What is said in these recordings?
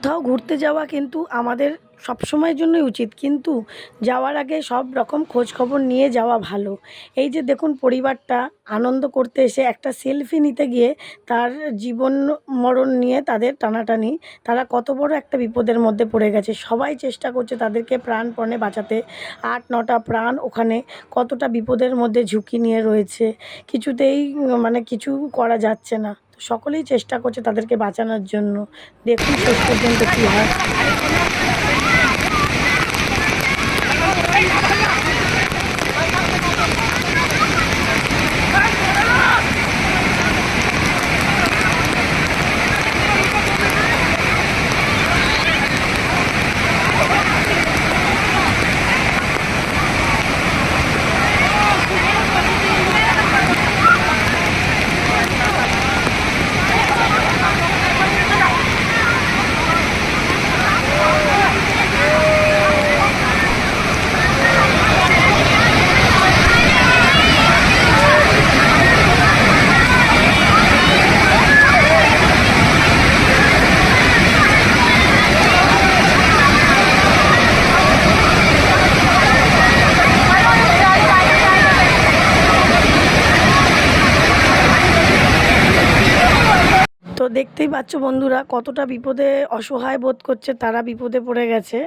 কোথাও ঘুরতে যাওয়া কিন্তু আমাদের সব সময়ের জন্যই উচিত, কিন্তু যাওয়ার আগে সব রকম খোঁজ খবর নিয়ে যাওয়া ভালো। এই যে দেখুন, পরিবারটা আনন্দ করতে এসে একটা সেলফি নিতে গিয়ে তার জীবন মরণ নিয়ে তাদের টানাটানি, তারা কত বড় একটা বিপদের মধ্যে পড়ে গেছে। সবাই চেষ্টা করছে তাদেরকে প্রাণপণে বাঁচাতে। ৮-৯টা প্রাণ ওখানে কতটা বিপদের মধ্যে ঝুঁকি নিয়ে রয়েছে, কিছুতেই মানে কিছু করা যাচ্ছে না। তো সকলেই চেষ্টা করছে তাদেরকে বাঁচানোর জন্য। দেখুন শেষ পর্যন্ত কী হয়। তো দেখতেই পাচ্ছ বন্ধুরা, কতটা বিপদে অসহায় বোধ করছে, তারা বিপদে পড়ে গেছে।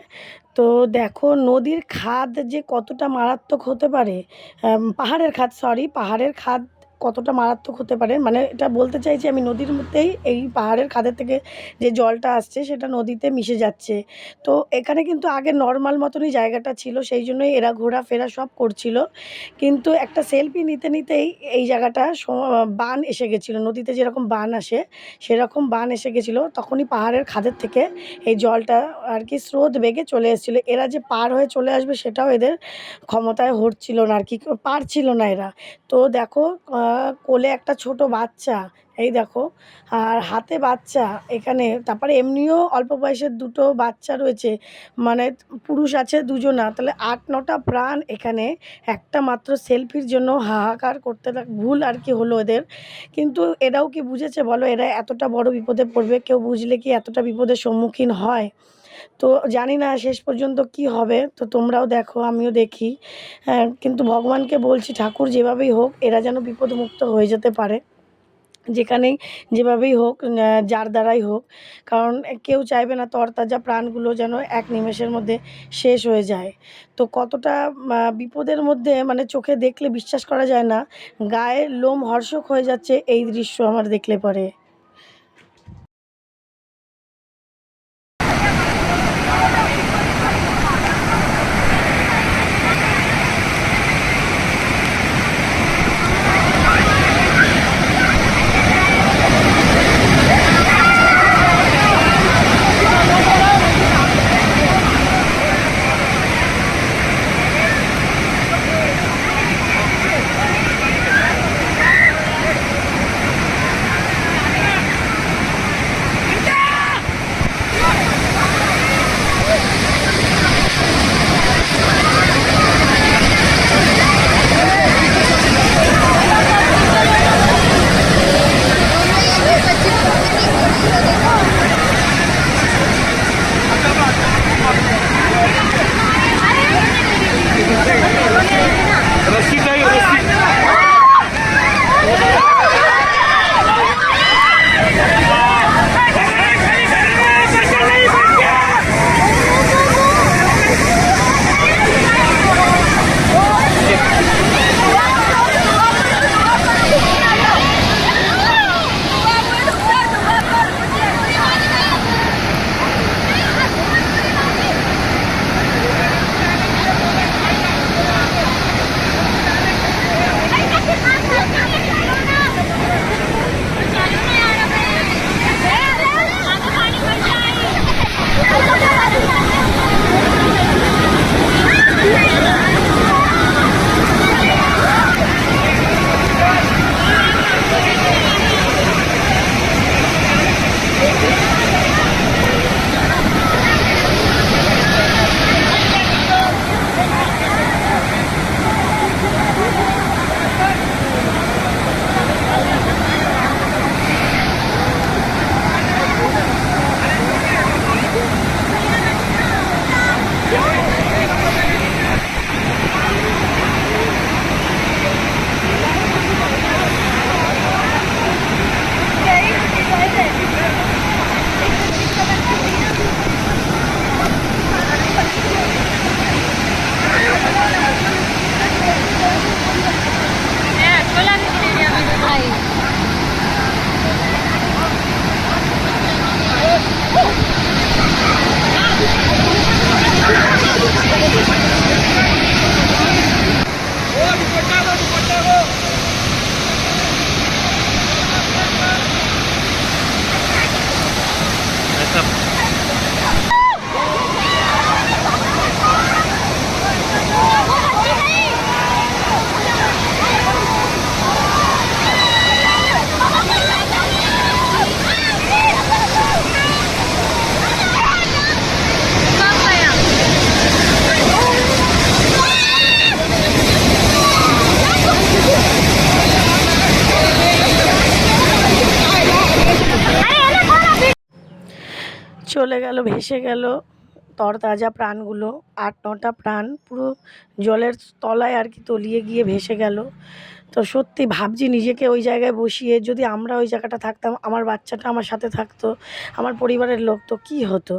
তো দেখো নদীর খাদ যে কতটা মারাত্মক হতে পারে, পাহাড়ের খাদ, সরি, পাহাড়ের খাদ কতটা মারাত্মক হতে পারে, মানে এটা বলতে চাইছি আমি, নদীর মধ্যেই এই পাহাড়ের খাদের থেকে যে জলটা আসছে সেটা নদীতে মিশে যাচ্ছে। তো এখানে কিন্তু আগে নর্মাল মতনই জায়গাটা ছিল, সেই জন্যই এরা ঘোরাফেরা সব করছিল। কিন্তু একটা সেলফি নিতে নিতেই এই জায়গাটা বান এসে গেছিলো, নদীতে যেরকম বান আসে সেরকম বান এসে গেছিলো। তখনই পাহাড়ের খাদের থেকে এই জলটা আর কি স্রোত বেগে চলে এসেছিলো। এরা যে পার হয়ে চলে আসবে সেটাও এদের ক্ষমতায় হচ্ছিল না আর কি, পারছিল না এরা। তো দেখো, কোলে একটা ছোট বাচ্চা, এই দেখো, আর হাতে বাচ্চা এখানে, তারপরে এমনিও অল্প বয়সের দুটো বাচ্চা রয়েছে, মানে পুরুষ আছে দুজনা, তাহলে ৮-৯টা প্রাণ এখানে একটা মাত্র সেলফির জন্য হাহাকার করতে ভুল আর কি হলো এদের। কিন্তু এরাও কি বুঝেছে বলো, এরা এতটা বড় বিপদে পড়বে, কেউ বুঝলে কি এতটা বিপদের সম্মুখীন হয়? তো জানি না শেষ পর্যন্ত কি হবে। তো তোমরাও দেখো, আমিও দেখি। কিন্তু ভগবানকে বলছি, ঠাকুর যেভাবেই হোক এরা যেন বিপদমুক্ত হয়ে যেতে পারে, যেখানেই যেভাবেই হোক, যার দ্বারাই হোক। কারণ কেউ চাইবে না তরতাজা প্রাণগুলো যেন এক নিমেষের মধ্যে শেষ হয়ে যায়। তো কতটা বিপদের মধ্যে, মানে চোখে দেখলে বিশ্বাস করা যায় না, গায়ে লোম হর্ষক হয়ে যাচ্ছে এই দৃশ্য আমার দেখলে পরে। চলে গেল, ভেসে গেল তরতাজা প্রাণগুলো। ৮-৯টা প্রাণ পুরো জলের তলায় আর কি তলিয়ে গিয়ে ভেসে গেল। তো সত্যি ভাবছি নিজেকে ওই জায়গায় বসিয়ে, যদি আমরা ওই জায়গাটা থাকতাম, আমার বাচ্চাটা আমার সাথে থাকতো, আমার পরিবারের লোক, তো কী হতো।